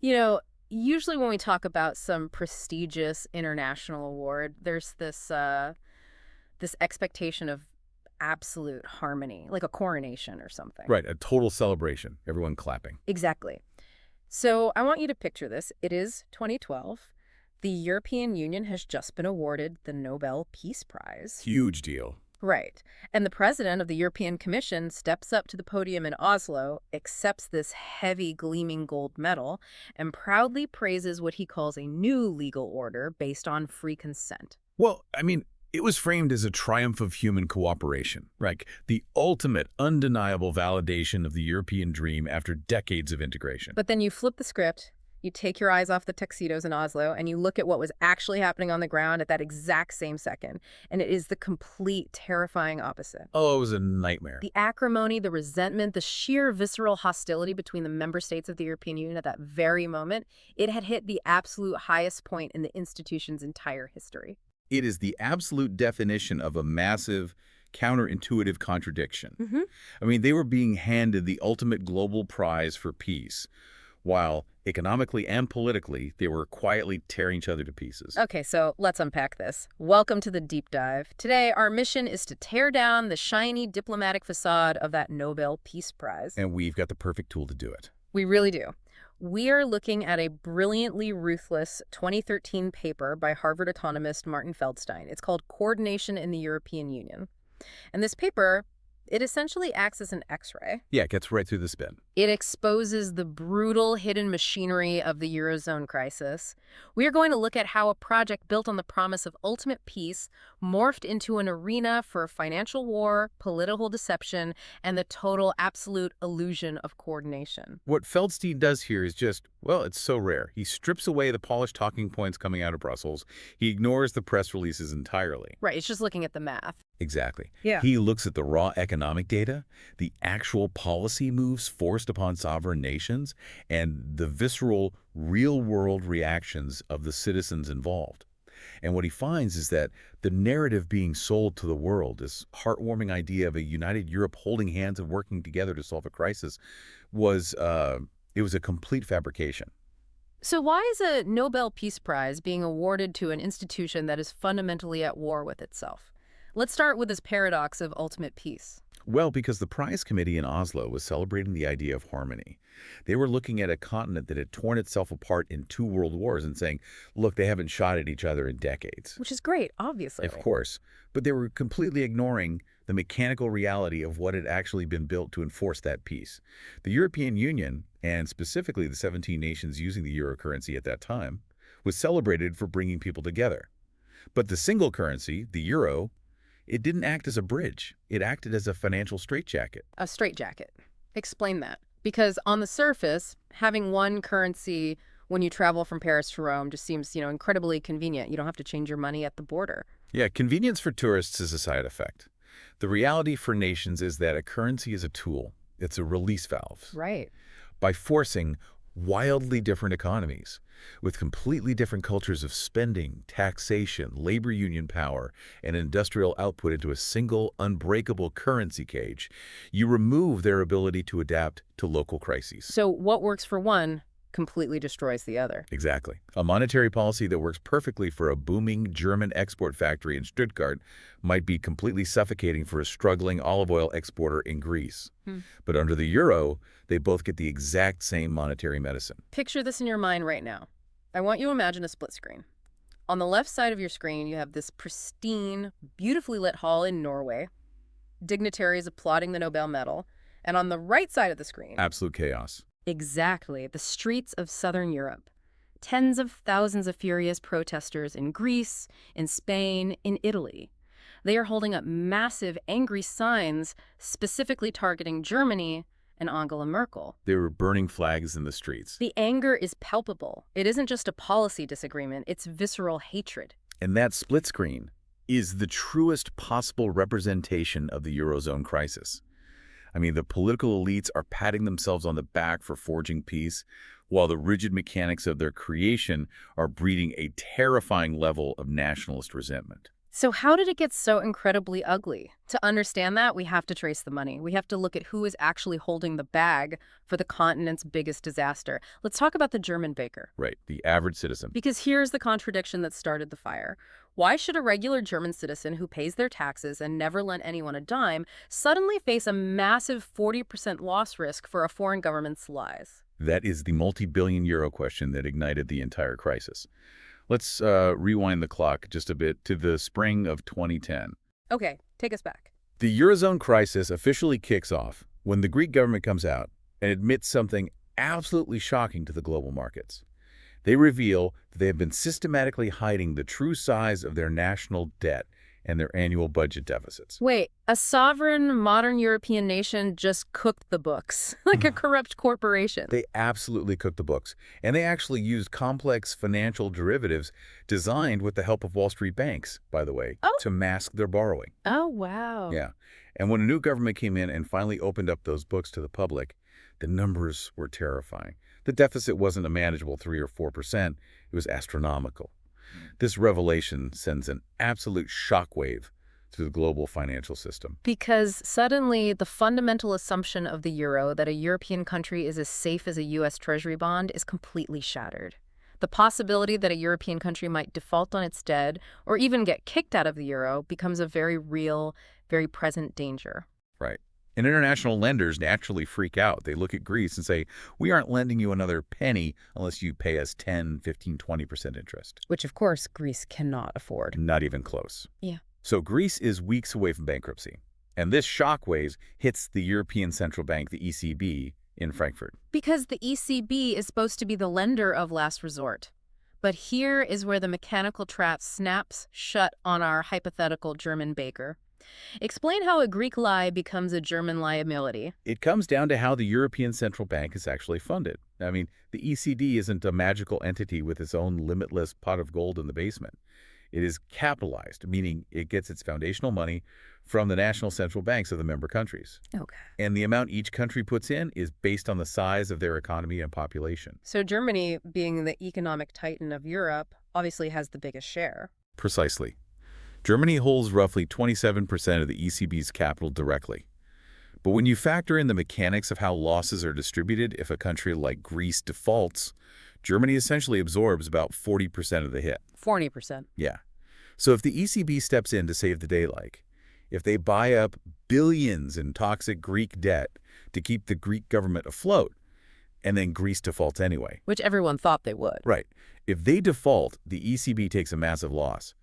You know, usually when we talk about some prestigious international award, there's this expectation of absolute harmony, like a coronation or something. Right, a total celebration, everyone clapping. Exactly. So I want you to picture this. It is 2012. The European Union has just been awarded the Nobel Peace Prize. Huge deal. Right. And the president of the European Commission steps up to the podium in Oslo, accepts this heavy, gleaming gold medal, and proudly praises what he calls a new legal order based on free consent. Well, it was framed as a triumph of human cooperation, like the ultimate, undeniable validation of the European dream after decades of integration. But then you flip the script, you take your eyes off the tuxedos in Oslo, and you look at what was actually happening on the ground at that exact same second. And it is the complete, terrifying opposite. Oh, it was a nightmare. The acrimony, the resentment, the sheer visceral hostility between the member states of the European Union at that very moment, it had hit the absolute highest point in the institution's entire history. It is the absolute definition of a massive, counterintuitive contradiction. They were being handed the ultimate global prize for peace, while economically and politically, they were quietly tearing each other to pieces. Okay, so let's unpack this. Welcome to the deep dive. Today, our mission is to tear down the shiny diplomatic facade of that Nobel Peace Prize. And we've got the perfect tool to do it. We really do. We are looking at a brilliantly ruthless 2013 paper by Harvard economist Martin Feldstein. It's called Coordination in the European Union. And this paper, it essentially acts as an X-ray. Yeah, it gets right through the spin. It exposes the brutal hidden machinery of the Eurozone crisis. We are going to look at how a project built on the promise of ultimate peace morphed into an arena for financial war, political deception, and the total absolute illusion of coordination. What Feldstein does here is just, well, it's so rare. He strips away the polished talking points coming out of Brussels. He ignores the press releases entirely. Right, it's just looking at the math. Exactly. Yeah. He looks at the raw economic data, the actual policy moves forced upon sovereign nations, and the visceral, real-world reactions of the citizens involved. And what he finds is that the narrative being sold to the world, this heartwarming idea of a united Europe holding hands and working together to solve a crisis, was it was a complete fabrication. So why is a Nobel Peace Prize being awarded to an institution that is fundamentally at war with itself? Let's start with this paradox of ultimate peace. Well, because the prize committee in Oslo was celebrating the idea of harmony. They were looking at a continent that had torn itself apart in 2 world wars and saying, look, they haven't shot at each other in decades. Which is great, obviously. Of course. But they were completely ignoring the mechanical reality of what had actually been built to enforce that peace. The European Union, and specifically the 17 nations using the euro currency at that time, was celebrated for bringing people together. But the single currency, the euro, it didn't act as a bridge. It acted as a financial straitjacket. A straitjacket. Explain that. Because on the surface, having one currency when you travel from Paris to Rome just seems, incredibly convenient. You don't have to change your money at the border. Yeah, convenience for tourists is a side effect. The reality for nations is that a currency is a tool. It's a release valve. Right. By forcing wildly different economies with completely different cultures of spending, taxation, labor union power, and industrial output into a single, unbreakable currency cage, you remove their ability to adapt to local crises. So what works for one completely destroys the other. Exactly. A monetary policy that works perfectly for a booming German export factory in Stuttgart might be completely suffocating for a struggling olive oil exporter in Greece. But under the euro, they both get the exact same monetary medicine. Picture this in your mind right now. I want you to imagine a split screen. On the left side of your screen, you have this pristine, beautifully lit hall in Norway, dignitaries applauding the Nobel medal, and on the right side of the screen, Absolute chaos. exactly, the streets of southern Europe. Tens of thousands of furious protesters in Greece, in Spain, in Italy. They are holding up massive, angry signs specifically targeting Germany and Angela Merkel. They were burning flags in the streets. The anger is palpable. It isn't just a policy disagreement, it's visceral hatred. And that split screen is the truest possible representation of the Eurozone crisis. The political elites are patting themselves on the back for forging peace, while the rigid mechanics of their creation are breeding a terrifying level of nationalist resentment. So how did it get so incredibly ugly? To understand that, we have to trace the money. We have to look at who is actually holding the bag for the continent's biggest disaster. Let's talk about the German baker. Right, the average citizen. Because here's the contradiction that started the fire. Why should a regular German citizen who pays their taxes and never lent anyone a dime suddenly face a massive 40% loss risk for a foreign government's lies? That is the multi-billion euro question that ignited the entire crisis. Let's rewind the clock just a bit to the spring of 2010. Okay, take us back. The Eurozone crisis officially kicks off when the Greek government comes out and admits something absolutely shocking to the global markets. They reveal that they have been systematically hiding the true size of their national debt and their annual budget deficits. Wait, a sovereign modern European nation just cooked the books, like a corrupt corporation. They absolutely cooked the books, and they actually used complex financial derivatives designed with the help of Wall Street banks, by the way, Oh. to mask their borrowing. Oh, wow. Yeah. And when a new government came in and finally opened up those books to the public, the numbers were terrifying. The deficit wasn't a manageable 3 or 4%. It was astronomical. This revelation sends an absolute shockwave through the global financial system. Because suddenly the fundamental assumption of the euro that a European country is as safe as a U.S. Treasury bond is completely shattered. The possibility that a European country might default on its debt or even get kicked out of the euro becomes a very real, very present danger. Right. And international lenders naturally freak out. They look at Greece and say, we aren't lending you another penny unless you pay us 10, 15, 20% interest. Which, of course, Greece cannot afford. Not even close. Yeah. So Greece is weeks away from bankruptcy. And this shockwave hits the European Central Bank, the ECB, in Frankfurt. Because the ECB is supposed to be the lender of last resort. But here is where the mechanical trap snaps shut on our hypothetical German baker. Explain how a Greek lie becomes a German liability. It comes down to how the European Central Bank is actually funded. I mean, the ECB isn't a magical entity with its own limitless pot of gold in the basement. It is capitalized, meaning it gets its foundational money from the national central banks of the member countries. Okay. And the amount each country puts in is based on the size of their economy and population. So Germany, being the economic titan of Europe, obviously has the biggest share. Precisely. Germany holds roughly 27% of the ECB's capital directly. But when you factor in the mechanics of how losses are distributed if a country like Greece defaults, Germany essentially absorbs about 40% of the hit. 40%. Yeah. So if the ECB steps in to save the day, if they buy up billions in toxic Greek debt to keep the Greek government afloat, and then Greece defaults anyway. Which everyone thought they would. Right. If they default, the ECB takes a massive loss,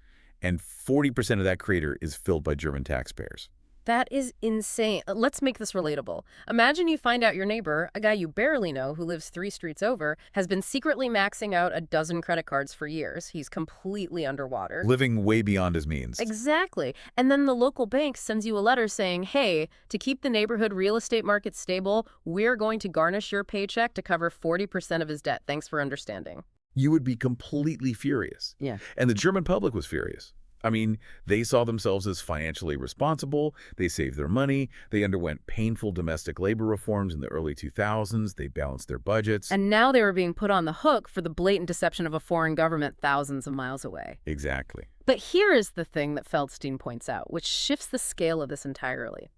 and 40% of that crater is filled by German taxpayers. That is insane. Let's make this relatable. Imagine you find out your neighbor, a guy you barely know who lives 3 streets over, has been secretly maxing out a dozen credit cards for years. He's completely underwater. Living way beyond his means. Exactly. And then the local bank sends you a letter saying, hey, to keep the neighborhood real estate market stable, we're going to garnish your paycheck to cover 40% of his debt. Thanks for understanding. You would be completely furious. Yeah. And the German public was furious. I mean, they saw themselves as financially responsible, they saved their money, they underwent painful domestic labor reforms in the early 2000s, they balanced their budgets. And now they were being put on the hook for the blatant deception of a foreign government thousands of miles away. Exactly. But here is the thing that Feldstein points out, which shifts the scale of this entirely.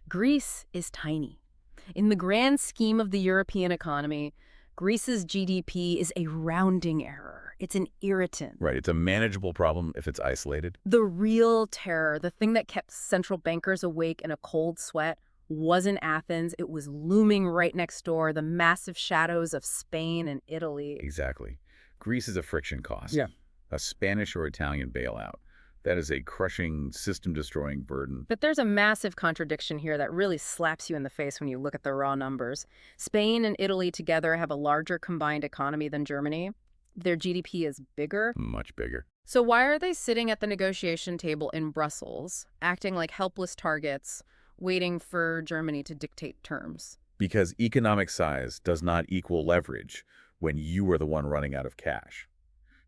Greece is tiny. In the grand scheme of the European economy, Greece's GDP is a rounding error. It's an irritant. Right, it's a manageable problem if it's isolated. The real terror, the thing that kept central bankers awake in a cold sweat, wasn't Athens. It was looming right next door, the massive shadows of Spain and Italy. Exactly. Greece is a friction cost. Yeah. A Spanish or Italian bailout. That is a crushing, system-destroying burden. But there's a massive contradiction here that really slaps you in the face when you look at the raw numbers. Spain and Italy together have a larger combined economy than Germany. Their GDP is bigger. Much bigger. So why are they sitting at the negotiation table in Brussels, acting like helpless targets, waiting for Germany to dictate terms? Because economic size does not equal leverage when you are the one running out of cash.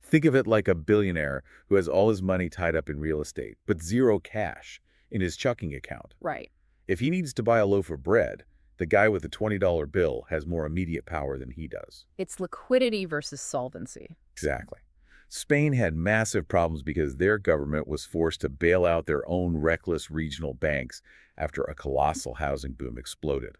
Think of it like a billionaire who has all his money tied up in real estate, but zero cash in his checking account. Right. If he needs to buy a loaf of bread, the guy with the $20 bill has more immediate power than he does. It's liquidity versus solvency. Exactly. Spain had massive problems because their government was forced to bail out their own reckless regional banks after a colossal housing boom exploded.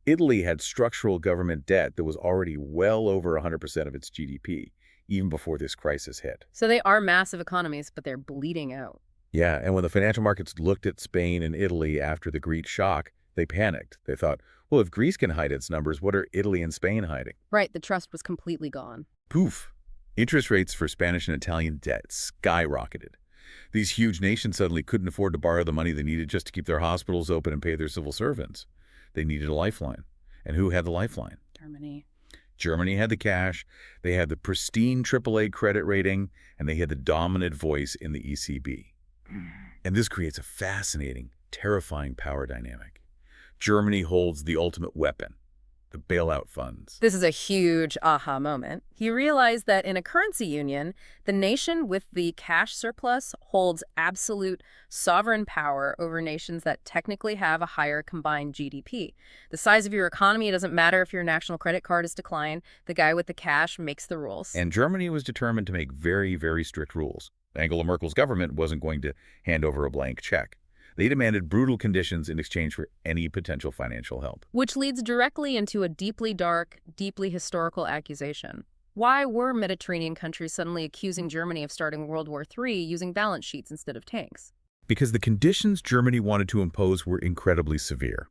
Italy had structural government debt that was already well over 100% of its GDP, even before this crisis hit. So they are massive economies, but they're bleeding out. Yeah, and when the financial markets looked at Spain and Italy after the Greek shock, they panicked. They thought, well, if Greece can hide its numbers, what are Italy and Spain hiding? Right, the trust was completely gone. Poof! Interest rates for Spanish and Italian debt skyrocketed. These huge nations suddenly couldn't afford to borrow the money they needed just to keep their hospitals open and pay their civil servants. They needed a lifeline. And who had the lifeline? Germany. Germany had the cash, they had the pristine AAA credit rating, and they had the dominant voice in the ECB. And this creates a fascinating, terrifying power dynamic. Germany holds the ultimate weapon, the bailout funds. This is a huge aha moment. He realized that in a currency union, the nation with the cash surplus holds absolute sovereign power over nations that technically have a higher combined GDP. The size of your economy doesn't matter if your national credit card is declined. The guy with the cash makes the rules. And Germany was determined to make very, very strict rules. Angela Merkel's government wasn't going to hand over a blank check. They demanded brutal conditions in exchange for any potential financial help. Which leads directly into a deeply dark, deeply historical accusation. Why were Mediterranean countries suddenly accusing Germany of starting World War III using balance sheets instead of tanks? Because the conditions Germany wanted to impose were incredibly severe.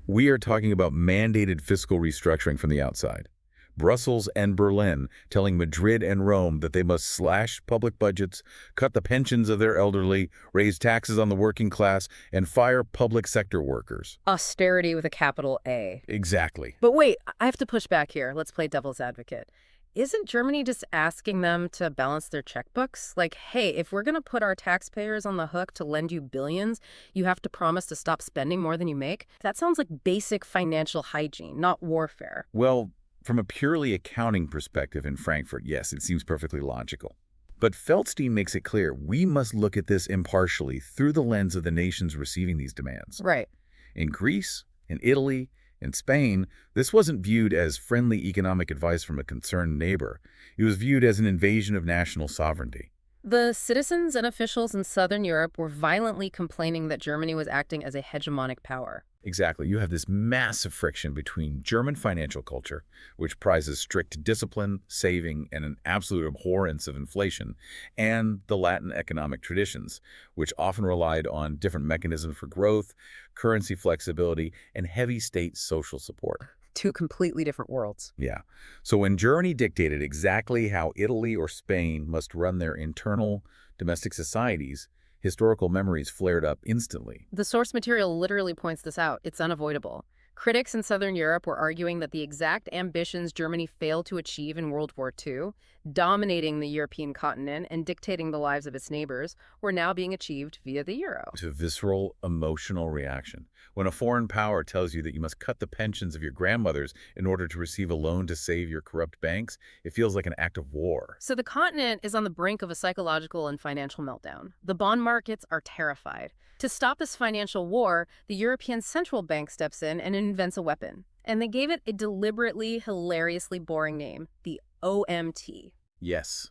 We are talking about mandated fiscal restructuring from the outside. Brussels and Berlin telling Madrid and Rome that they must slash public budgets, cut the pensions of their elderly, raise taxes on the working class, and fire public sector workers. Austerity with a capital A. Exactly. But wait, I have to push back here. Let's play devil's advocate. Isn't Germany just asking them to balance their checkbooks? Like, hey, if we're going to put our taxpayers on the hook to lend you billions, you have to promise to stop spending more than you make? That sounds like basic financial hygiene, not warfare. Well, from a purely accounting perspective in Frankfurt, yes, it seems perfectly logical. But Feldstein makes it clear we must look at this impartially through the lens of the nations receiving these demands. Right. In Greece, in Italy, in Spain, this wasn't viewed as friendly economic advice from a concerned neighbor. It was viewed as an invasion of national sovereignty. The citizens and officials in Southern Europe were violently complaining that Germany was acting as a hegemonic power. Exactly. You have this massive friction between German financial culture, which prizes strict discipline, saving, and an absolute abhorrence of inflation, and the Latin economic traditions, which often relied on different mechanisms for growth, currency flexibility, and heavy state social support. Two completely different worlds. Yeah. So when Germany dictated exactly how Italy or Spain must run their internal domestic societies, historical memories flared up instantly. The source material literally points this out. It's unavoidable. Critics in Southern Europe were arguing that the exact ambitions Germany failed to achieve in World War II, dominating the European continent and dictating the lives of its neighbors, were now being achieved via the euro. It's a visceral, emotional reaction. When a foreign power tells you that you must cut the pensions of your grandmothers in order to receive a loan to save your corrupt banks, it feels like an act of war. So the continent is on the brink of a psychological and financial meltdown. The bond markets are terrified. To stop this financial war, the European Central Bank steps in and invents a weapon. And they gave it a deliberately, hilariously boring name, the OMT. Yes,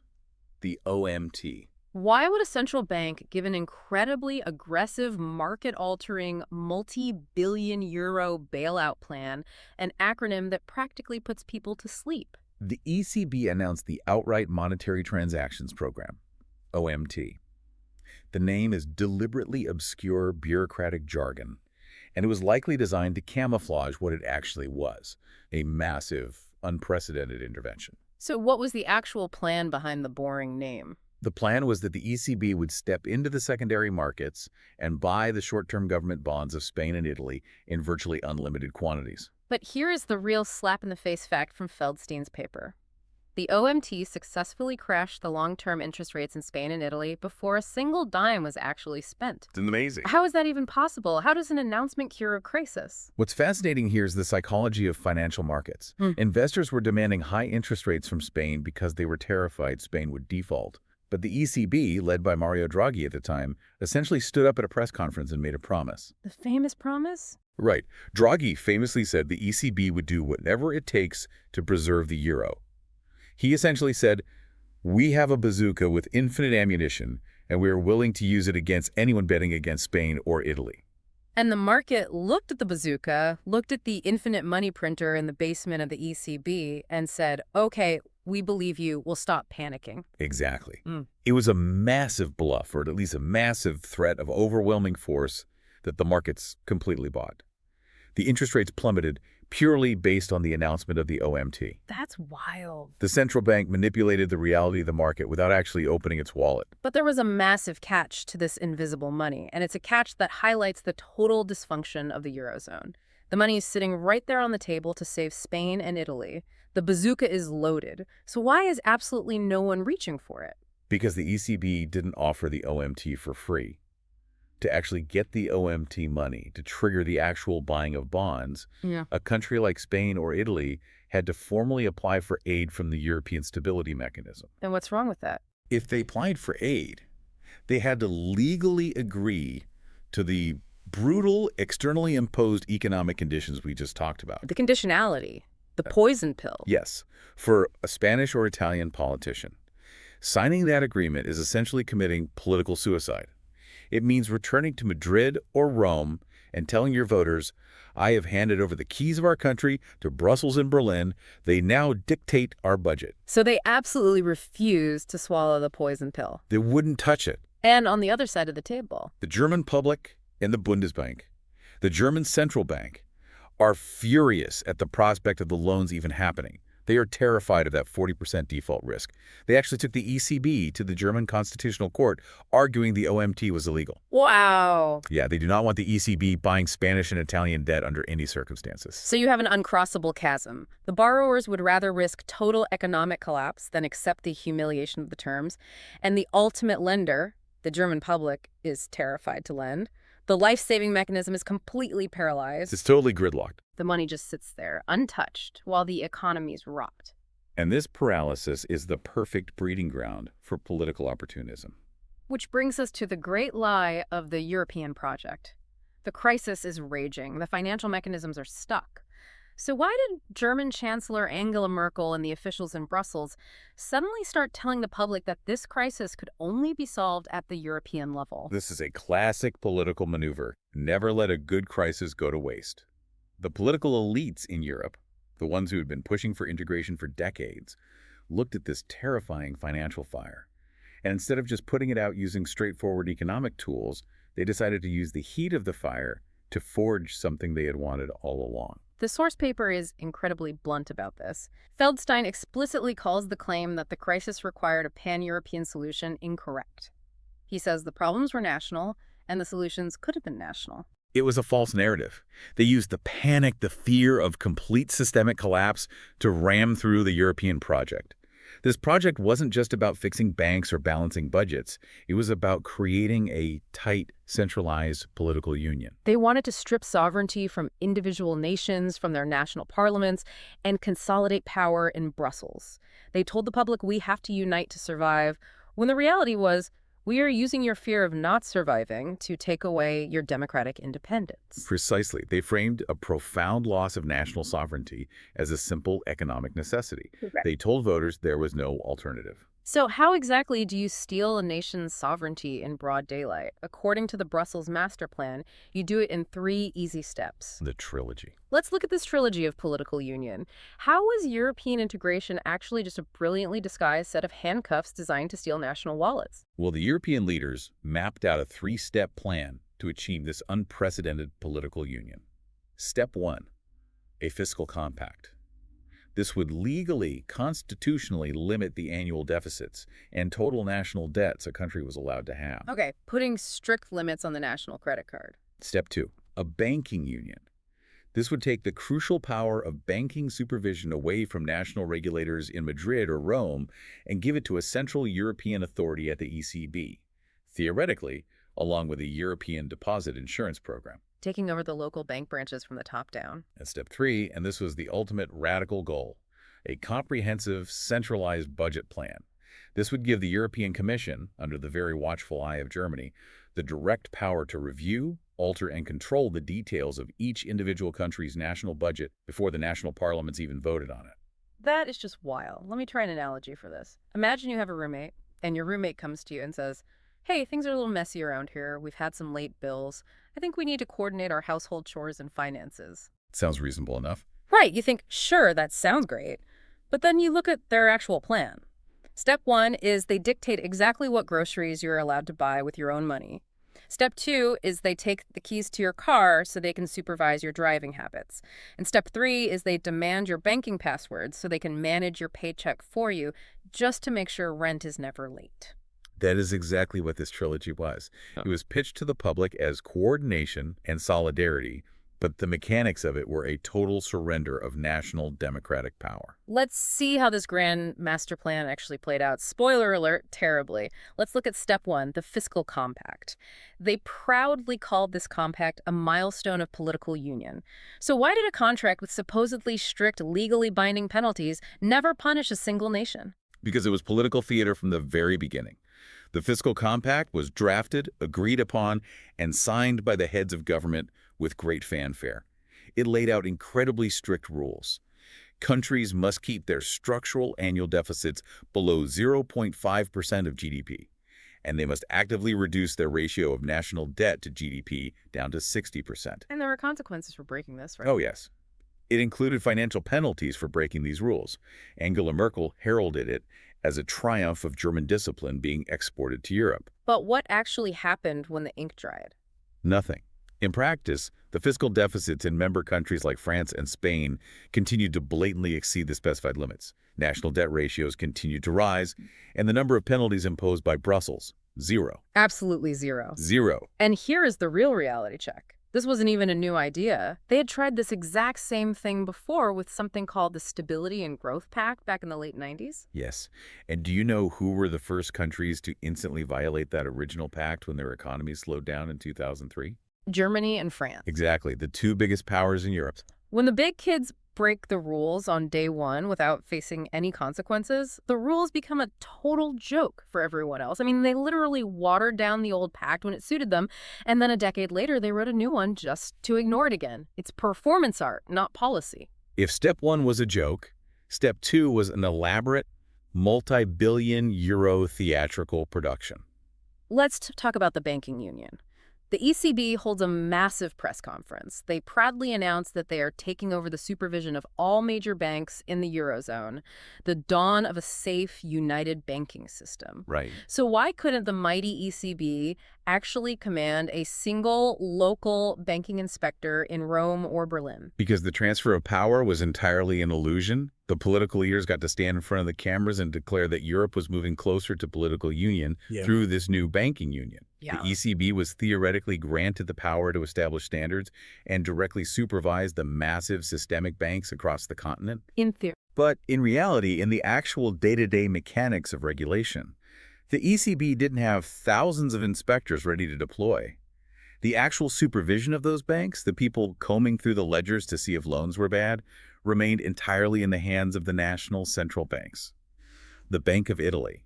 the OMT. Why would a central bank give an incredibly aggressive, market-altering, multi-billion euro bailout plan an acronym that practically puts people to sleep? The ECB announced the Outright Monetary Transactions Program, OMT. The name is deliberately obscure bureaucratic jargon, and it was likely designed to camouflage what it actually was, a massive, unprecedented intervention. So what was the actual plan behind the boring name? The plan was that the ECB would step into the secondary markets and buy the short-term government bonds of Spain and Italy in virtually unlimited quantities. But here is the real slap-in-the-face fact from Feldstein's paper. The OMT successfully crashed the long-term interest rates in Spain and Italy before a single dime was actually spent. It's amazing. How is that even possible? How does an announcement cure a crisis? What's fascinating here is the psychology of financial markets. Investors were demanding high interest rates from Spain because they were terrified Spain would default. But the ECB, led by Mario Draghi at the time, essentially stood up at a press conference and made a promise. The famous promise? Right. Draghi famously said the ECB would do whatever it takes to preserve the euro. He essentially said, We have a bazooka with infinite ammunition, and we are willing to use it against anyone betting against Spain or Italy. And the market looked at the bazooka, looked at the infinite money printer in the basement of the ECB, and said, okay, we believe you, we'll stop panicking. Exactly. Mm. It was a massive bluff, or at least a massive threat of overwhelming force that the markets completely bought. The interest rates plummeted purely based on the announcement of the OMT. That's wild. The central bank manipulated the reality of the market without actually opening its wallet. But there was a massive catch to this invisible money, and it's a catch that highlights the total dysfunction of the Eurozone. The money is sitting right there on the table to save Spain and Italy. The bazooka is loaded. So why is absolutely no one reaching for it? Because the ECB didn't offer the OMT for free. To actually get the OMT money to trigger the actual buying of bonds, a country like Spain or Italy had to formally apply for aid from the European Stability Mechanism. And what's wrong with that? If they applied for aid, they had to legally agree to the brutal, externally imposed economic conditions we just talked about. The conditionality, the poison pill. Yes, for a Spanish or Italian politician. Signing that agreement is essentially committing political suicide. It means returning to Madrid or Rome and telling your voters, I have handed over the keys of our country to Brussels and Berlin. They now dictate our budget. So they absolutely refuse to swallow the poison pill. They wouldn't touch it. And on the other side of the table, The German public and the Bundesbank, the German central bank, are furious at the prospect of the loans even happening. They are terrified of that 40% default risk. They actually took the ECB to the German Constitutional Court, arguing the OMT was illegal. wow. Yeah, they do not want the ECB buying Spanish and Italian debt under any circumstances. So you have an uncrossable chasm. The borrowers would rather risk total economic collapse than accept the humiliation of the terms. And the ultimate lender, the German public, is terrified to lend. The life-saving mechanism is completely paralyzed. It's totally gridlocked. The money just sits there, untouched, while the economy's rocked. And this paralysis is the perfect breeding ground for political opportunism. Which brings us to the great lie of the European project. The crisis is raging. The financial mechanisms are stuck. So why did German Chancellor Angela Merkel and the officials in Brussels suddenly start telling the public that this crisis could only be solved at the European level? This is a classic political maneuver. Never let a good crisis go to waste. The political elites in Europe, the ones who had been pushing for integration for decades, looked at this terrifying financial fire. And instead of just putting it out using straightforward economic tools, they decided to use the heat of the fire to forge something they had wanted all along. The source paper is incredibly blunt about this. Feldstein explicitly calls the claim that the crisis required a pan-European solution incorrect. He says the problems were national, and the solutions could have been national. It was a false narrative. They used the panic, the fear of complete systemic collapse to ram through the European project. This project wasn't just about fixing banks or balancing budgets. It was about creating a tight, centralized political union. They wanted to strip sovereignty from individual nations, from their national parliaments, and consolidate power in Brussels. They told the public, we have to unite to survive, when the reality was, we are using your fear of not surviving to take away your democratic independence. Precisely. They framed a profound loss of national sovereignty as a simple economic necessity. Correct. They told voters there was no alternative. So how exactly do you steal a nation's sovereignty in broad daylight? According to the Brussels Master Plan, you do it in 3 easy steps. The trilogy. Let's look at this trilogy of political union. How was European integration actually just a brilliantly disguised set of handcuffs designed to steal national wallets? Well, the European leaders mapped out a 3-step plan to achieve this unprecedented political union. Step 1, a fiscal compact. This would legally, constitutionally limit the annual deficits and total national debts a country was allowed to have. Okay, putting strict limits on the national credit card. Step 2, a banking union. This would take the crucial power of banking supervision away from national regulators in Madrid or Rome and give it to a central European authority at the ECB, theoretically, along with a European deposit insurance program. Taking over the local bank branches from the top down. And step 3, and this was the ultimate radical goal, a comprehensive, centralized budget plan. This would give the European Commission, under the very watchful eye of Germany, the direct power to review, alter, and control the details of each individual country's national budget before the national parliaments even voted on it. That is just wild. Let me try an analogy for this. Imagine you have a roommate, and your roommate comes to you and says, "Hey, things are a little messy around here. We've had some late bills. I think we need to coordinate our household chores and finances." Sounds reasonable enough. Right, you think, sure, that sounds great. But then you look at their actual plan. Step one is they dictate exactly what groceries you're allowed to buy with your own money. Step two is they take the keys to your car so they can supervise your driving habits. And step three is they demand your banking passwords so they can manage your paycheck for you just to make sure rent is never late. That is exactly what this trilogy was. It was pitched to the public as coordination and solidarity, but the mechanics of it were a total surrender of national democratic power. Let's see how this grand master plan actually played out. Spoiler alert, terribly. Let's look at step one, the fiscal compact. They proudly called this compact a milestone of political union. So why did a contract with supposedly strict, legally binding penalties never punish a single nation? Because it was political theater from the very beginning. The fiscal compact was drafted, agreed upon, and signed by the heads of government with great fanfare. It laid out incredibly strict rules. Countries must keep their structural annual deficits below 0.5% of GDP, and they must actively reduce their ratio of national debt to GDP down to 60%. And there were consequences for breaking this, right? Oh, yes. It included financial penalties for breaking these rules. Angela Merkel heralded it as a triumph of German discipline being exported to Europe. But what actually happened when the ink dried? Nothing. In practice, the fiscal deficits in member countries like France and Spain continued to blatantly exceed the specified limits. National debt ratios continued to rise, and the number of penalties imposed by Brussels, zero. Absolutely zero. Zero. And here is the real reality check. This wasn't even a new idea. They had tried this exact same thing before with something called the Stability and Growth Pact back in the late 90s. Yes. And do you know who were the first countries to instantly violate that original pact when their economies slowed down in 2003? Germany and France. Exactly. The two biggest powers in Europe. When the big kids break the rules on day one without facing any consequences, the rules become a total joke for everyone else. I mean, they literally watered down the old pact when it suited them, and then a decade later, they wrote a new one just to ignore it again. It's performance art, not policy. If step one was a joke, step two was an elaborate, multi-billion euro theatrical production. Let's talk about the banking union. The ECB holds a massive press conference. They proudly announce that they are taking over the supervision of all major banks in the Eurozone, the dawn of a safe, united banking system. Right. So why couldn't the mighty ECB actually command a single local banking inspector in Rome or Berlin? Because the transfer of power was entirely an illusion. The political leaders got to stand in front of the cameras and declare that Europe was moving closer to political union through this new banking union. Yeah. The ECB was theoretically granted the power to establish standards and directly supervise the massive systemic banks across the continent. In theory. But in reality, in the actual day-to-day mechanics of regulation, the ECB didn't have thousands of inspectors ready to deploy. The actual supervision of those banks, the people combing through the ledgers to see if loans were bad, remained entirely in the hands of the national central banks. The Bank of Italy,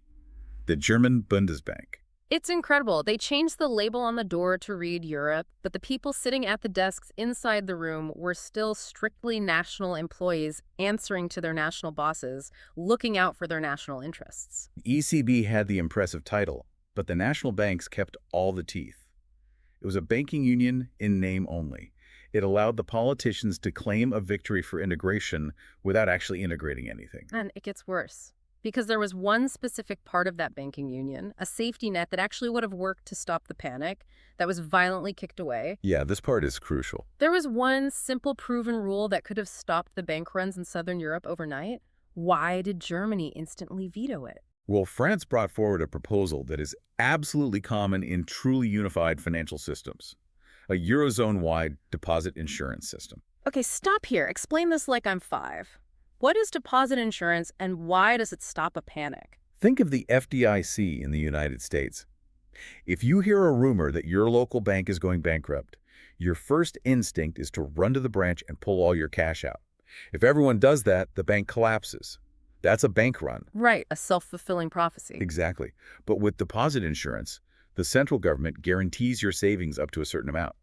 the German Bundesbank. It's incredible. They changed the label on the door to read Europe, but the people sitting at the desks inside the room were still strictly national employees answering to their national bosses, looking out for their national interests. The ECB had the impressive title, but the national banks kept all the teeth. It was a banking union in name only. It allowed the politicians to claim a victory for integration without actually integrating anything. And it gets worse. Because there was one specific part of that banking union, a safety net that actually would have worked to stop the panic, that was violently kicked away. Yeah, this part is crucial. There was one simple proven rule that could have stopped the bank runs in Southern Europe overnight. Why did Germany instantly veto it? Well, France brought forward a proposal that is absolutely common in truly unified financial systems, a Eurozone-wide deposit insurance system. Okay, stop here. Explain this like I'm 5. What is deposit insurance and why does it stop a panic? Think of the FDIC in the United States. If you hear a rumor that your local bank is going bankrupt, your first instinct is to run to the branch and pull all your cash out. If everyone does that, the bank collapses. That's a bank run. Right, a self-fulfilling prophecy. Exactly. But with deposit insurance, the central government guarantees your savings up to a certain amount.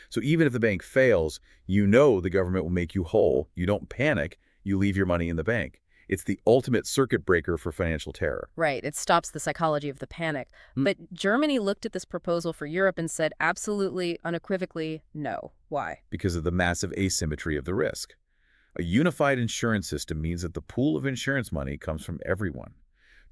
So even if the bank fails, you know the government will make you whole. You don't panic. You leave your money in the bank. It's the ultimate circuit breaker for financial terror. Right, it stops the psychology of the panic. Mm, But Germany looked at this proposal for Europe and said absolutely, unequivocally, no. Why? Because of the massive asymmetry of the risk. A unified insurance system means that the pool of insurance money comes from everyone.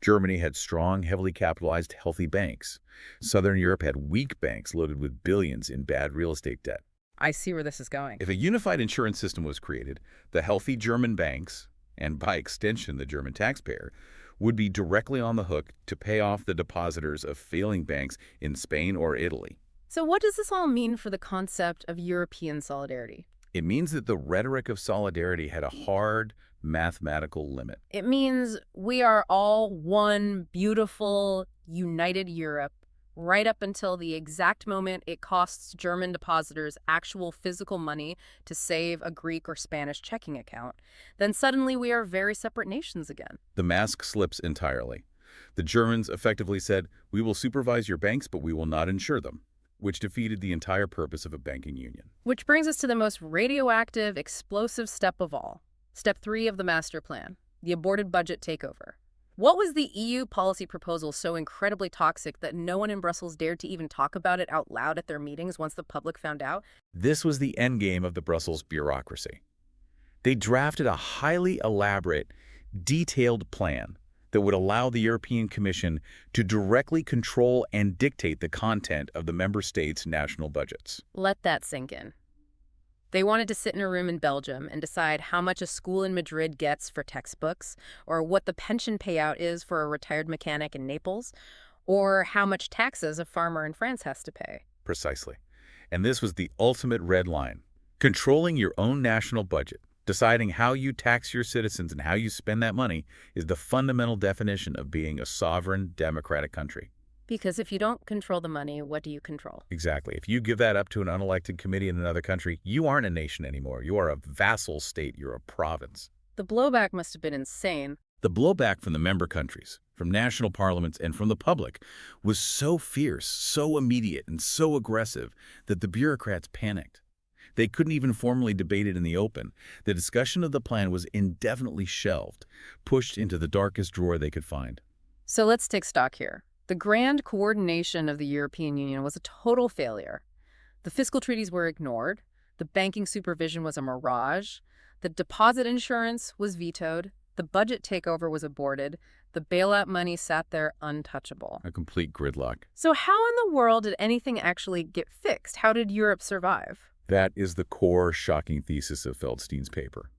Germany had strong, heavily capitalized, healthy banks. Southern Europe had weak banks loaded with billions in bad real estate debt. I see where this is going. If a unified insurance system was created, the healthy German banks, and by extension the German taxpayer, would be directly on the hook to pay off the depositors of failing banks in Spain or Italy. So what does this all mean for the concept of European solidarity? It means that the rhetoric of solidarity had a hard mathematical limit. It means we are all one beautiful, united Europe, right up until the exact moment it costs German depositors actual physical money to save a Greek or Spanish checking account. Then suddenly we are very separate nations again. The mask slips entirely. The Germans effectively said, "We will supervise your banks, but we will not insure them," which defeated the entire purpose of a banking union. Which brings us to the most radioactive, explosive step of all. Step 3 of the master plan, the aborted budget takeover. What was the EU policy proposal so incredibly toxic that no one in Brussels dared to even talk about it out loud at their meetings once the public found out? This was the endgame of the Brussels bureaucracy. They drafted a highly elaborate, detailed plan that would allow the European Commission to directly control and dictate the content of the member states' national budgets. Let that sink in. They wanted to sit in a room in Belgium and decide how much a school in Madrid gets for textbooks, or what the pension payout is for a retired mechanic in Naples, or how much taxes a farmer in France has to pay. Precisely. And this was the ultimate red line. Controlling your own national budget, deciding how you tax your citizens and how you spend that money, is the fundamental definition of being a sovereign, democratic country. Because if you don't control the money, what do you control? Exactly. If you give that up to an unelected committee in another country, you aren't a nation anymore. You are a vassal state. You're a province. The blowback must have been insane. The blowback from the member countries, from national parliaments, and from the public was so fierce, so immediate, and so aggressive that the bureaucrats panicked. They couldn't even formally debate it in the open. The discussion of the plan was indefinitely shelved, pushed into the darkest drawer they could find. So let's take stock here. The grand coordination of the European Union was a total failure. The fiscal treaties were ignored. The banking supervision was a mirage. The deposit insurance was vetoed. The budget takeover was aborted. The bailout money sat there untouchable. A complete gridlock. So how in the world did anything actually get fixed? How did Europe survive? That is the core shocking thesis of Feldstein's paper.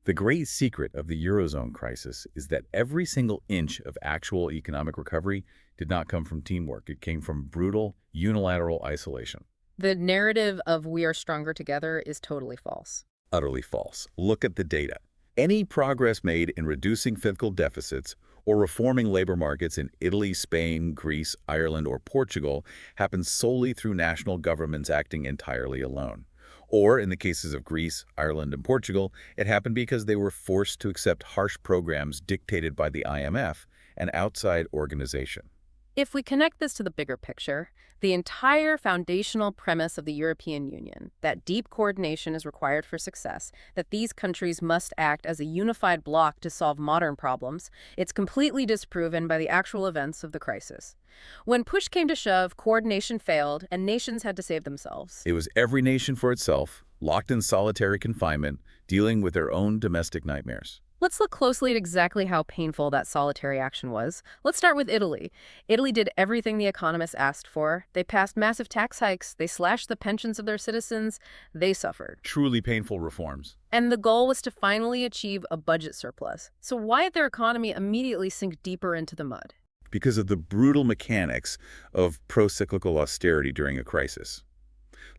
The great secret of the Eurozone crisis is that every single inch of actual economic recovery did not come from teamwork. It came from brutal, unilateral isolation. The narrative of we are stronger together is totally false. Utterly false. Look at the data. Any progress made in reducing fiscal deficits or reforming labor markets in Italy, Spain, Greece, Ireland, or Portugal happened solely through national governments acting entirely alone. Or, in the cases of Greece, Ireland, and Portugal, it happened because they were forced to accept harsh programs dictated by the IMF, an outside organization. If we connect this to the bigger picture, the entire foundational premise of the European Union, that deep coordination is required for success, that these countries must act as a unified bloc to solve modern problems, it's completely disproven by the actual events of the crisis. When push came to shove, coordination failed, and nations had to save themselves. It was every nation for itself, locked in solitary confinement, dealing with their own domestic nightmares. Let's look closely at exactly how painful that solitary action was. Let's start with Italy. Italy did everything the economists asked for. They passed massive tax hikes. They slashed the pensions of their citizens. They suffered. Truly painful reforms. And the goal was to finally achieve a budget surplus. So why did their economy immediately sink deeper into the mud? Because of the brutal mechanics of pro-cyclical austerity during a crisis.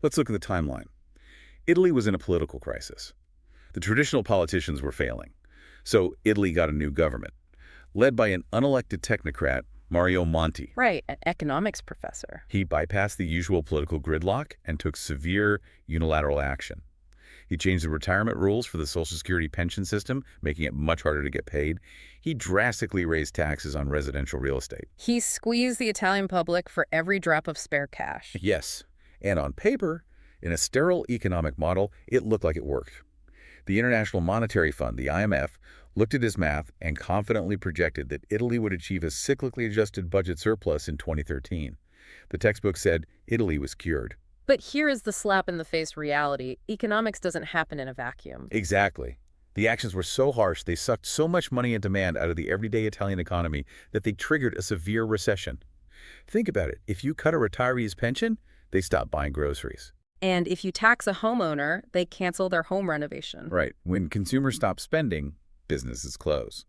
Let's look at the timeline. Italy was in a political crisis. The traditional politicians were failing. So Italy got a new government, led by an unelected technocrat, Mario Monti. Right, an economics professor. He bypassed the usual political gridlock and took severe unilateral action. He changed the retirement rules for the Social Security pension system, making it much harder to get paid. He drastically raised taxes on residential real estate. He squeezed the Italian public for every drop of spare cash. Yes, and on paper, in a sterile economic model, it looked like it worked. The International Monetary Fund, the IMF, looked at his math and confidently projected that Italy would achieve a cyclically adjusted budget surplus in 2013. The textbook said Italy was cured. But here is the slap-in-the-face reality. Economics doesn't happen in a vacuum. Exactly. The actions were so harsh, they sucked so much money and demand out of the everyday Italian economy that they triggered a severe recession. Think about it. If you cut a retiree's pension, they stop buying groceries. And if you tax a homeowner, they cancel their home renovation. Right. When consumers stop spending, businesses close.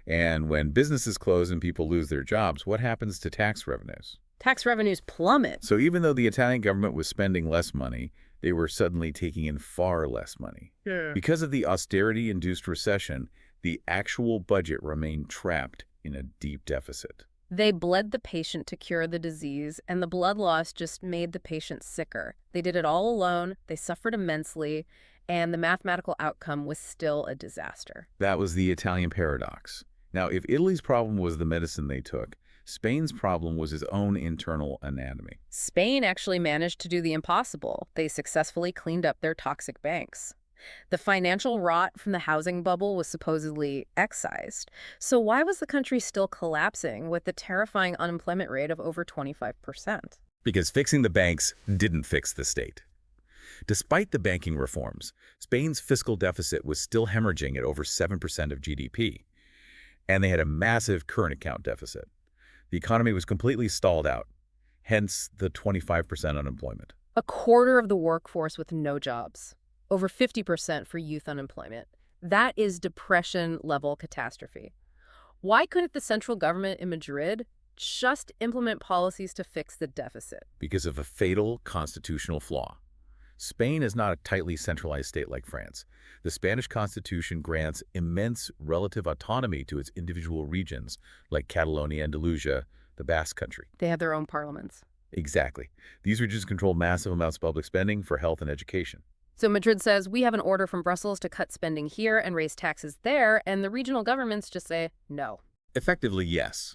And when businesses close and people lose their jobs, what happens to tax revenues? Tax revenues plummet. So even though the Italian government was spending less money, they were suddenly taking in far less money. Yeah. Because of the austerity-induced recession, the actual budget remained trapped in a deep deficit. They bled the patient to cure the disease, and the blood loss just made the patient sicker. They did it all alone, they suffered immensely, and the mathematical outcome was still a disaster. That was the Italian paradox. Now, if Italy's problem was the medicine they took, Spain's problem was his own internal anatomy. Spain actually managed to do the impossible. They successfully cleaned up their toxic banks. The financial rot from the housing bubble was supposedly excised. So why was the country still collapsing with the terrifying unemployment rate of over 25%? Because fixing the banks didn't fix the state. Despite the banking reforms, Spain's fiscal deficit was still hemorrhaging at over 7% of GDP, and they had a massive current account deficit. The economy was completely stalled out, hence the 25% unemployment. A quarter of the workforce with no jobs. Over 50% for youth unemployment. That is depression-level catastrophe. Why couldn't the central government in Madrid just implement policies to fix the deficit? Because of a fatal constitutional flaw. Spain is not a tightly centralized state like France. The Spanish constitution grants immense relative autonomy to its individual regions, like Catalonia, Andalusia, the Basque Country. They have their own parliaments. Exactly. These regions control massive amounts of public spending for health and education. So Madrid says, we have an order from Brussels to cut spending here and raise taxes there, and the regional governments just say no. Effectively, yes.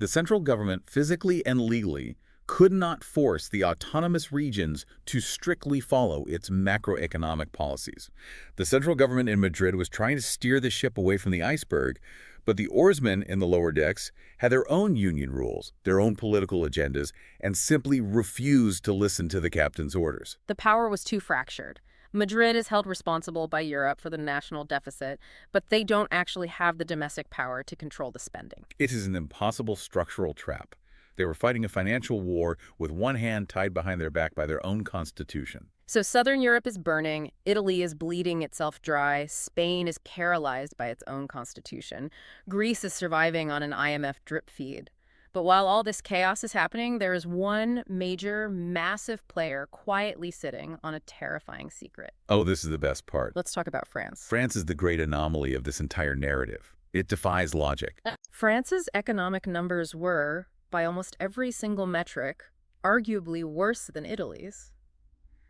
The central government, physically and legally, could not force the autonomous regions to strictly follow its macroeconomic policies. The central government in Madrid was trying to steer the ship away from the iceberg, but the oarsmen in the lower decks had their own union rules, their own political agendas, and simply refused to listen to the captain's orders. The power was too fractured. Madrid is held responsible by Europe for the national deficit, but they don't actually have the domestic power to control the spending. It is an impossible structural trap. They were fighting a financial war with one hand tied behind their back by their own constitution. So Southern Europe is burning, Italy is bleeding itself dry, Spain is paralyzed by its own constitution, Greece is surviving on an IMF drip feed. But while all this chaos is happening, there is one major, massive player quietly sitting on a terrifying secret. Oh, this is the best part. Let's talk about France. France is the great anomaly of this entire narrative. It defies logic. France's economic numbers were, by almost every single metric, arguably worse than Italy's.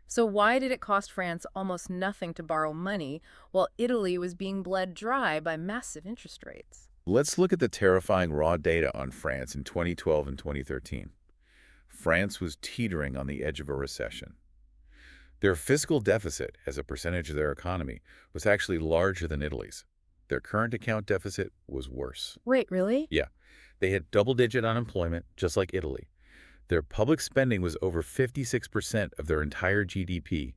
So why did it cost France almost nothing to borrow money while Italy was being bled dry by massive interest rates? Let's look at the terrifying raw data on France in 2012 and 2013. France was teetering on the edge of a recession. Their fiscal deficit as a percentage of their economy was actually larger than Italy's. Their current account deficit was worse. Wait, really? Yeah. They had double-digit unemployment, just like Italy. Their public spending was over 56% of their entire GDP,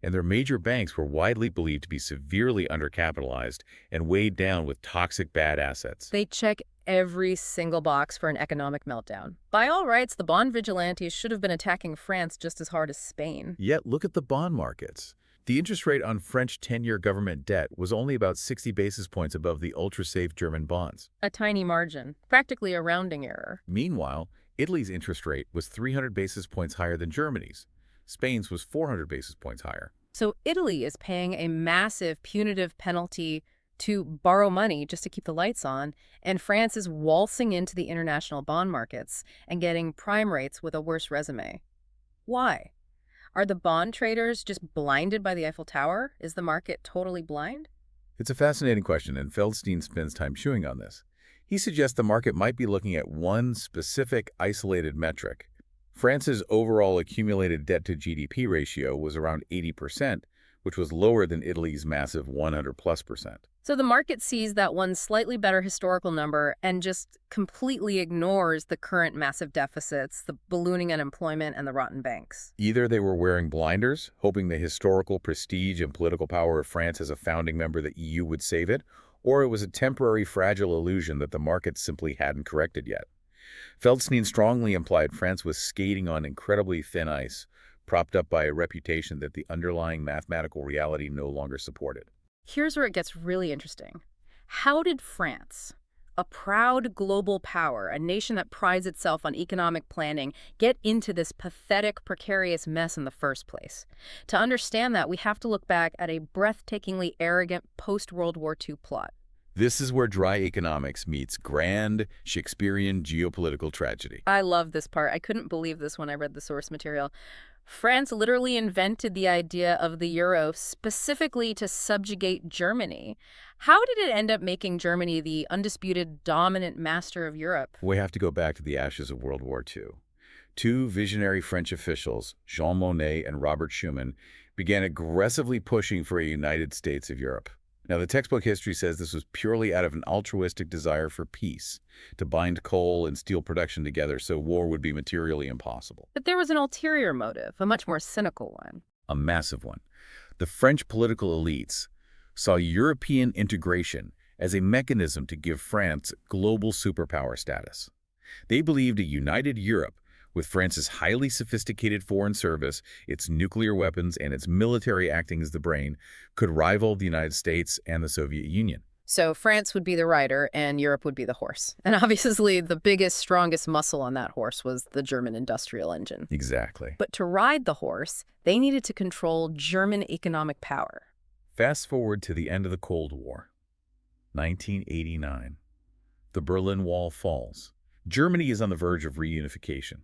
and their major banks were widely believed to be severely undercapitalized and weighed down with toxic bad assets. They check every single box for an economic meltdown. By all rights, the bond vigilantes should have been attacking France just as hard as Spain. Yet look at the bond markets. The interest rate on French 10-year government debt was only about 60 basis points above the ultra-safe German bonds. A tiny margin, practically a rounding error. Meanwhile, Italy's interest rate was 300 basis points higher than Germany's. Spain's was 400 basis points higher. So Italy is paying a massive punitive penalty to borrow money just to keep the lights on, and France is waltzing into the international bond markets and getting prime rates with a worse resume. Why? Are the bond traders just blinded by the Eiffel Tower? Is the market totally blind? It's a fascinating question, and Feldstein spends time chewing on this. He suggests the market might be looking at one specific isolated metric. France's overall accumulated debt-to-GDP ratio was around 80%, which was lower than Italy's massive 100+%. So the market sees that one slightly better historical number and just completely ignores the current massive deficits, the ballooning unemployment, and the rotten banks. Either they were wearing blinders, hoping the historical prestige and political power of France as a founding member of the EU would save it, or it was a temporary fragile illusion that the market simply hadn't corrected yet. Feldstein strongly implied France was skating on incredibly thin ice, propped up by a reputation that the underlying mathematical reality no longer supported. Here's where it gets really interesting. How did France, a proud global power, a nation that prides itself on economic planning, get into this pathetic, precarious mess in the first place? To understand that, we have to look back at a breathtakingly arrogant post-World War II plot. This is where dry economics meets grand Shakespearean geopolitical tragedy. I love this part. I couldn't believe this when I read the source material. France literally invented the idea of the euro specifically to subjugate Germany. How did it end up making Germany the undisputed dominant master of Europe? We have to go back to the ashes of World War II. Two visionary French officials, Jean Monnet and Robert Schuman, began aggressively pushing for a United States of Europe. Now, the textbook history says this was purely out of an altruistic desire for peace, to bind coal and steel production together so war would be materially impossible. But there was an ulterior motive, a much more cynical one. A massive one. The French political elites saw European integration as a mechanism to give France global superpower status. They believed a united Europe, with France's highly sophisticated foreign service, its nuclear weapons, and its military acting as the brain, could rival the United States and the Soviet Union. So France would be the rider and Europe would be the horse. And obviously the biggest, strongest muscle on that horse was the German industrial engine. Exactly. But to ride the horse, they needed to control German economic power. Fast forward to the end of the Cold War, 1989. The Berlin Wall falls. Germany is on the verge of reunification.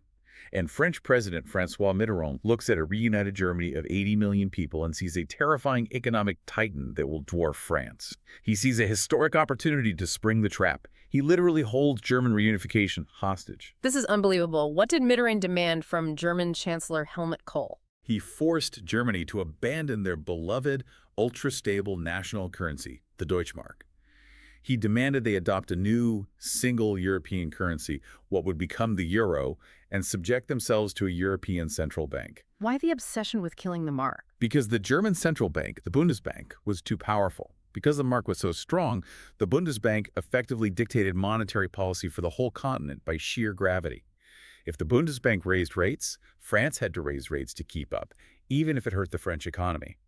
And French President François Mitterrand looks at a reunited Germany of 80 million people and sees a terrifying economic titan that will dwarf France. He sees a historic opportunity to spring the trap. He literally holds German reunification hostage. This is unbelievable. What did Mitterrand demand from German Chancellor Helmut Kohl? He forced Germany to abandon their beloved, ultra-stable national currency, the Deutschmark. He demanded they adopt a new, single European currency, what would become the euro, and subject themselves to a European central bank. Why the obsession with killing the mark? Because the German central bank, the Bundesbank, was too powerful. Because the mark was so strong, the Bundesbank effectively dictated monetary policy for the whole continent by sheer gravity. If the Bundesbank raised rates, France had to raise rates to keep up, even if it hurt the French economy.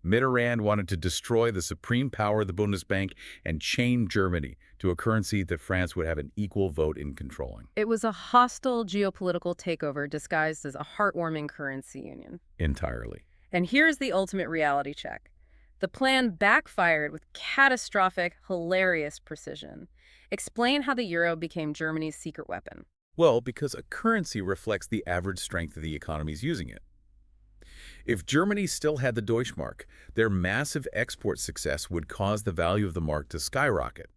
Mitterrand wanted to destroy the supreme power of the Bundesbank and chain Germany to a currency that France would have an equal vote in controlling. It was a hostile geopolitical takeover disguised as a heartwarming currency union. Entirely. And here's the ultimate reality check. The plan backfired with catastrophic, hilarious precision. Explain how the euro became Germany's secret weapon. Well, because a currency reflects the average strength of the economies using it. If Germany still had the Deutschmark, their massive export success would cause the value of the mark to skyrocket.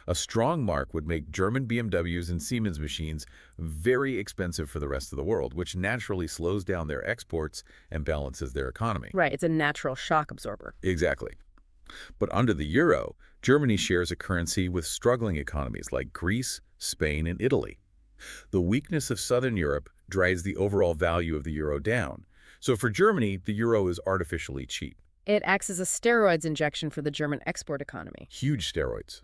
A strong mark would make German BMWs and Siemens machines very expensive for the rest of the world, which naturally slows down their exports and balances their economy. Right, it's a natural shock absorber. Exactly. But under the euro, Germany shares a currency with struggling economies like Greece, Spain, and Italy. The weakness of Southern Europe drives the overall value of the euro down. So for Germany, the euro is artificially cheap. It acts as a steroids injection for the German export economy. Huge steroids.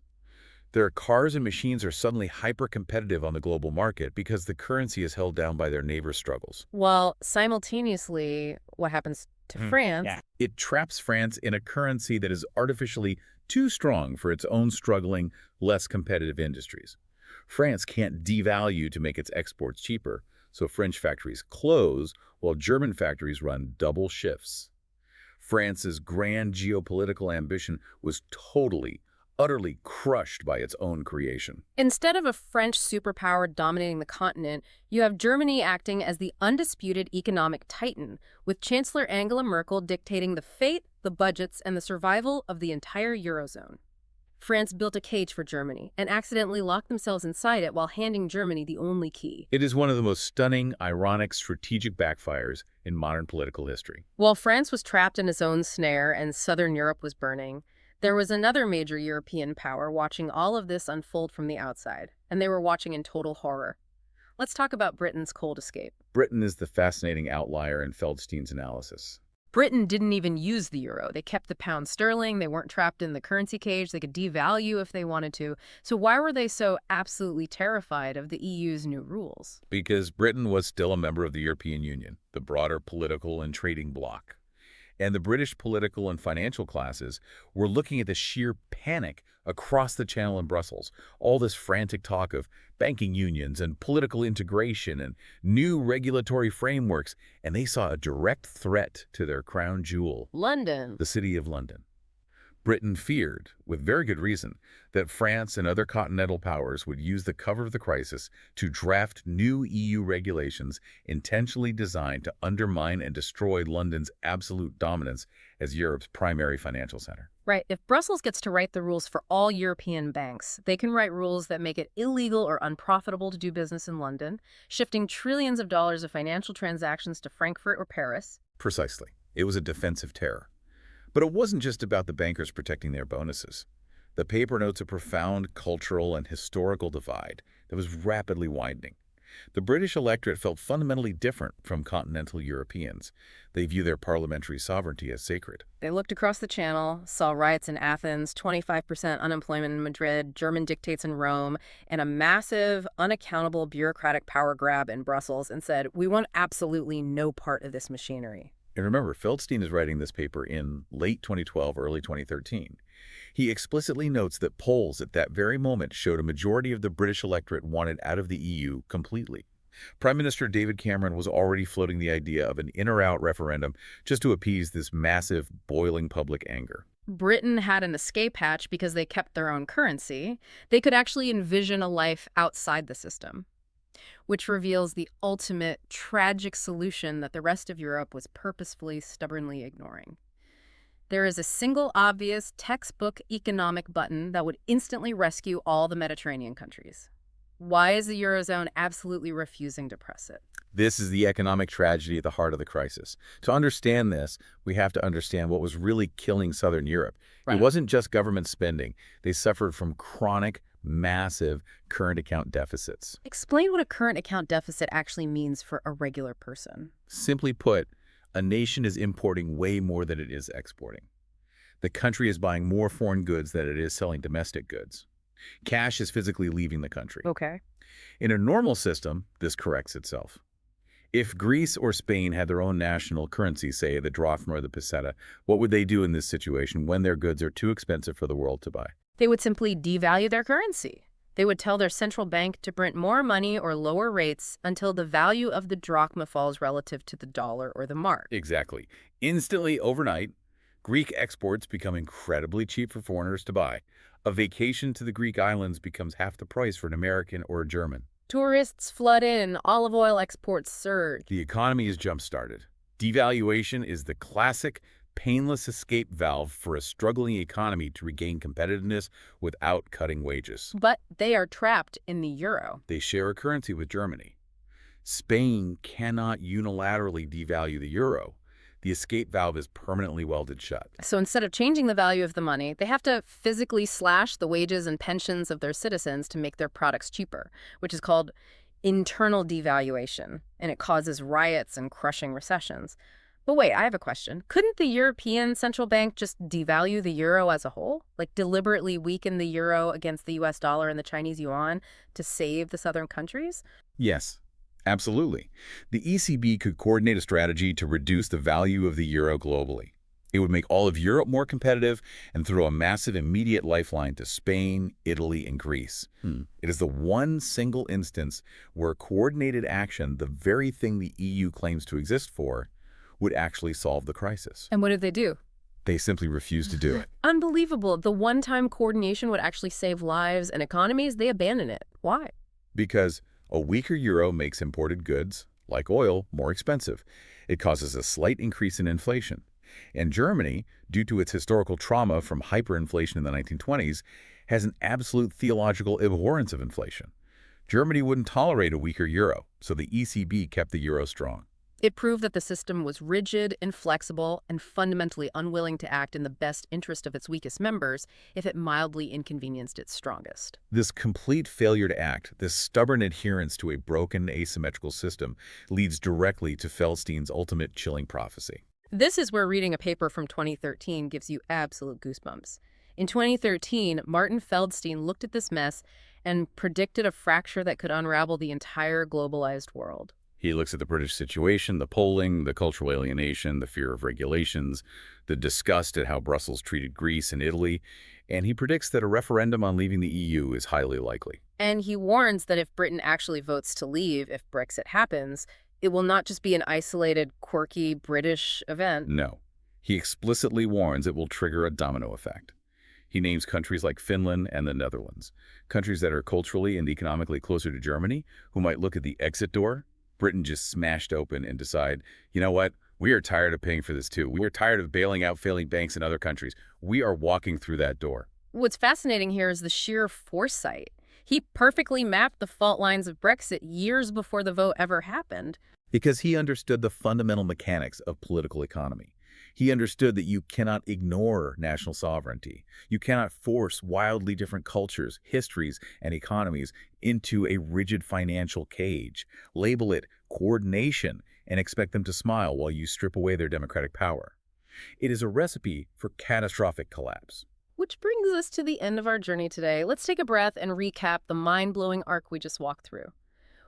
Their cars and machines are suddenly hyper-competitive on the global market because the currency is held down by their neighbor struggles. While simultaneously, what happens to France? It traps France in a currency that is artificially too strong for its own struggling, less competitive industries. France can't devalue to make its exports cheaper, so French factories close while German factories run double shifts. France's grand geopolitical ambition was totally, utterly crushed by its own creation. Instead of a French superpower dominating the continent, you have Germany acting as the undisputed economic titan, with Chancellor Angela Merkel dictating the fate, the budgets, and the survival of the entire Eurozone. France built a cage for Germany and accidentally locked themselves inside it while handing Germany the only key. It is one of the most stunning, ironic, strategic backfires in modern political history. While France was trapped in its own snare and southern Europe was burning, there was another major European power watching all of this unfold from the outside, and they were watching in total horror. Let's talk about Britain's cold escape. Britain is the fascinating outlier in Feldstein's analysis. Britain didn't even use the euro. They kept the pound sterling. They weren't trapped in the currency cage. They could devalue if they wanted to. So why were they so absolutely terrified of the EU's new rules? Because Britain was still a member of the European Union, the broader political and trading bloc. And the British political and financial classes were looking at the sheer panic across the Channel in Brussels, all this frantic talk of banking unions and political integration and new regulatory frameworks, and they saw a direct threat to their crown jewel, London. the City of London. Britain feared, with very good reason, that France and other continental powers would use the cover of the crisis to draft new EU regulations intentionally designed to undermine and destroy London's absolute dominance as Europe's primary financial center. Right. If Brussels gets to write the rules for all European banks, they can write rules that make it illegal or unprofitable to do business in London, shifting trillions of dollars of financial transactions to Frankfurt or Paris. Precisely. It was a defensive terror. But it wasn't just about the bankers protecting their bonuses. The paper notes a profound cultural and historical divide that was rapidly widening. The British electorate felt fundamentally different from continental Europeans. They view their parliamentary sovereignty as sacred. They looked across the Channel, saw riots in Athens, 25% unemployment in Madrid, German dictates in Rome, and a massive, unaccountable bureaucratic power grab in Brussels and said, we want absolutely no part of this machinery. And remember, Feldstein is writing this paper in late 2012, early 2013. He explicitly notes that polls at that very moment showed a majority of the British electorate wanted out of the EU completely. Prime Minister David Cameron was already floating the idea of an in or out referendum just to appease this massive, boiling public anger. Britain had an escape hatch because they kept their own currency. They could actually envision a life outside the system, which reveals the ultimate tragic solution that the rest of Europe was purposefully, stubbornly ignoring. There is a single obvious textbook economic button that would instantly rescue all the Mediterranean countries. Why is the Eurozone absolutely refusing to press it? This is the economic tragedy at the heart of the crisis. To understand this, we have to understand what was really killing Southern Europe. Right. It wasn't just government spending. They suffered from chronic, massive current account deficits. Explain what a current account deficit actually means for a regular person. Simply put, a nation is importing way more than it is exporting. The country is buying more foreign goods than it is selling domestic goods. Cash is physically leaving the country. Okay. In a normal system, this corrects itself. If Greece or Spain had their own national currency, say the drachma or the peseta, what would they do in this situation when their goods are too expensive for the world to buy? They would simply devalue their currency. They would tell their central bank to print more money or lower rates until the value of the drachma falls relative to the dollar or the mark. Exactly. Instantly, overnight, Greek exports become incredibly cheap for foreigners to buy. A vacation to the Greek islands becomes half the price for an American or a German. Tourists flood in, olive oil exports surge. The economy is jump-started. Devaluation is the classic, painless escape valve for a struggling economy to regain competitiveness without cutting wages. But they are trapped in the euro. They share a currency with Germany. Spain cannot unilaterally devalue the euro. The escape valve is permanently welded shut. So instead of changing the value of the money, they have to physically slash the wages and pensions of their citizens to make their products cheaper, which is called internal devaluation, and it causes riots and crushing recessions. But wait, I have a question. Couldn't the European Central Bank just devalue the euro as a whole? Like deliberately weaken the euro against the US dollar and the Chinese yuan to save the southern countries? Yes, absolutely. The ECB could coordinate a strategy to reduce the value of the euro globally. It would make all of Europe more competitive and throw a massive immediate lifeline to Spain, Italy, and Greece. It is the one single instance where coordinated action, the very thing the EU claims to exist for, would actually solve the crisis. And what did they do? They simply refuse to do it. Unbelievable. The one-time coordination would actually save lives and economies. They abandon it. Why? Because a weaker euro makes imported goods, like oil, more expensive. It causes a slight increase in inflation. And Germany, due to its historical trauma from hyperinflation in the 1920s, has an absolute theological abhorrence of inflation. Germany wouldn't tolerate a weaker euro, so the ECB kept the euro strong. It proved that the system was rigid, inflexible, and fundamentally unwilling to act in the best interest of its weakest members if it mildly inconvenienced its strongest. This complete failure to act, this stubborn adherence to a broken asymmetrical system, leads directly to Feldstein's ultimate chilling prophecy. This is where reading a paper from 2013 gives you absolute goosebumps. In 2013, Martin Feldstein looked at this mess and predicted a fracture that could unravel the entire globalized world. He looks at the British situation, the polling, the cultural alienation, the fear of regulations, the disgust at how Brussels treated Greece and Italy, and he predicts that a referendum on leaving the EU is highly likely. And he warns that if Britain actually votes to leave, if Brexit happens, it will not just be an isolated, quirky British event. No. He explicitly warns it will trigger a domino effect. He names countries like Finland and the Netherlands, countries that are culturally and economically closer to Germany, who might look at the exit door Britain just smashed open and decide, you know what, we are tired of paying for this too. We are tired of bailing out failing banks in other countries. We are walking through that door. What's fascinating here is the sheer foresight. He perfectly mapped the fault lines of Brexit years before the vote ever happened. Because he understood the fundamental mechanics of political economy. He understood that you cannot ignore national sovereignty. You cannot force wildly different cultures, histories, and economies into a rigid financial cage. Label it coordination and expect them to smile while you strip away their democratic power. It is a recipe for catastrophic collapse. Which brings us to the end of our journey today. Let's take a breath and recap the mind-blowing arc we just walked through.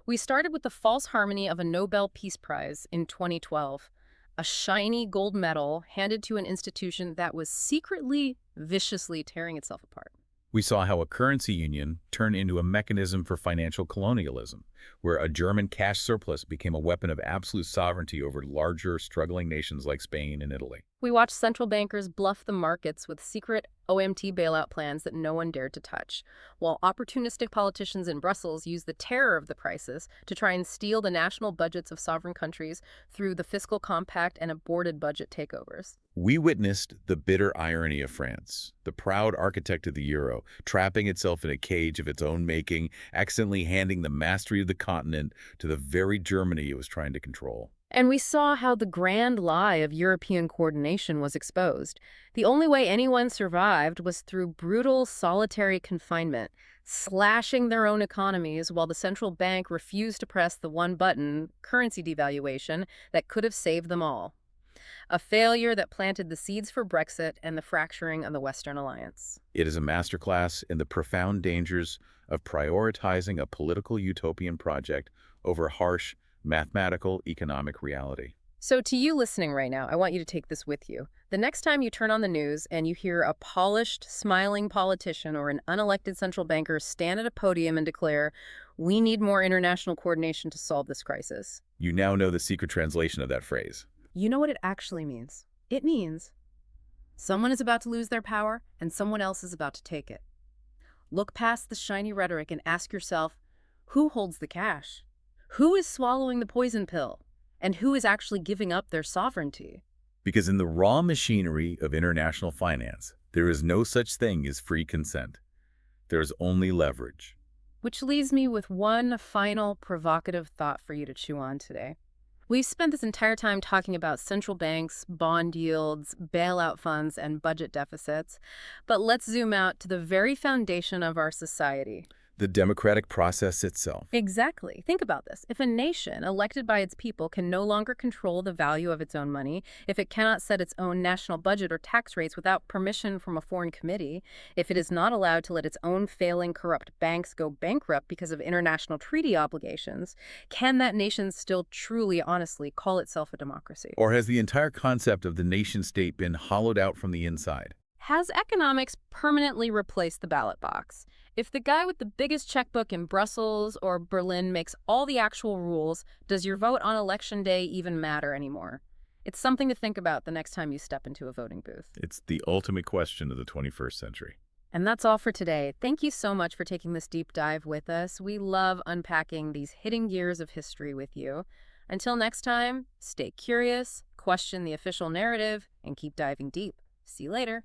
We started with the false harmony of a Nobel Peace Prize in 2012. A shiny gold medal handed to an institution that was secretly, viciously tearing itself apart. We saw how a currency union turned into a mechanism for financial colonialism, where a German cash surplus became a weapon of absolute sovereignty over larger, struggling nations like Spain and Italy. We watched central bankers bluff the markets with secret OMT bailout plans that no one dared to touch, while opportunistic politicians in Brussels used the terror of the crisis to try and steal the national budgets of sovereign countries through the fiscal compact and aborted budget takeovers. We witnessed the bitter irony of France, the proud architect of the euro, trapping itself in a cage of its own making, accidentally handing the mastery of the continent to the very Germany it was trying to control. And we saw how the grand lie of European coordination was exposed. The only way anyone survived was through brutal, solitary confinement, slashing their own economies while the central bank refused to press the one button, currency devaluation, that could have saved them all. A failure that planted the seeds for Brexit and the fracturing of the Western alliance. It is a masterclass in the profound dangers of prioritizing a political utopian project over harsh, mathematical economic reality. So to you listening right now, I want you to take this with you. The next time you turn on the news and you hear a polished, smiling politician or an unelected central banker stand at a podium and declare, "We need more international coordination to solve this crisis," You now know the secret translation of that phrase. you know what it actually means. It means someone is about to lose their power and someone else is about to take it. Look past the shiny rhetoric and ask yourself, who holds the cash? Who is swallowing the poison pill? And who is actually giving up their sovereignty? Because in the raw machinery of international finance, there is no such thing as free consent. There is only leverage. Which leaves me with one final provocative thought for you to chew on today. We've spent this entire time talking about central banks, bond yields, bailout funds, and budget deficits. But let's zoom out to the very foundation of our society. The democratic process itself. Exactly. Think about this. If a nation elected by its people can no longer control the value of its own money, if it cannot set its own national budget or tax rates without permission from a foreign committee, if it is not allowed to let its own failing, corrupt banks go bankrupt because of international treaty obligations, can that nation still truly, honestly call itself a democracy? Or has the entire concept of the nation-state been hollowed out from the inside? Has economics permanently replaced the ballot box? If the guy with the biggest checkbook in Brussels or Berlin makes all the actual rules, does your vote on election day even matter anymore? It's something to think about the next time you step into a voting booth. It's the ultimate question of the 21st century. And that's all for today. Thank you so much for taking this deep dive with us. We love unpacking these hidden gears of history with you. Until next time, stay curious, question the official narrative, and keep diving deep. See you later.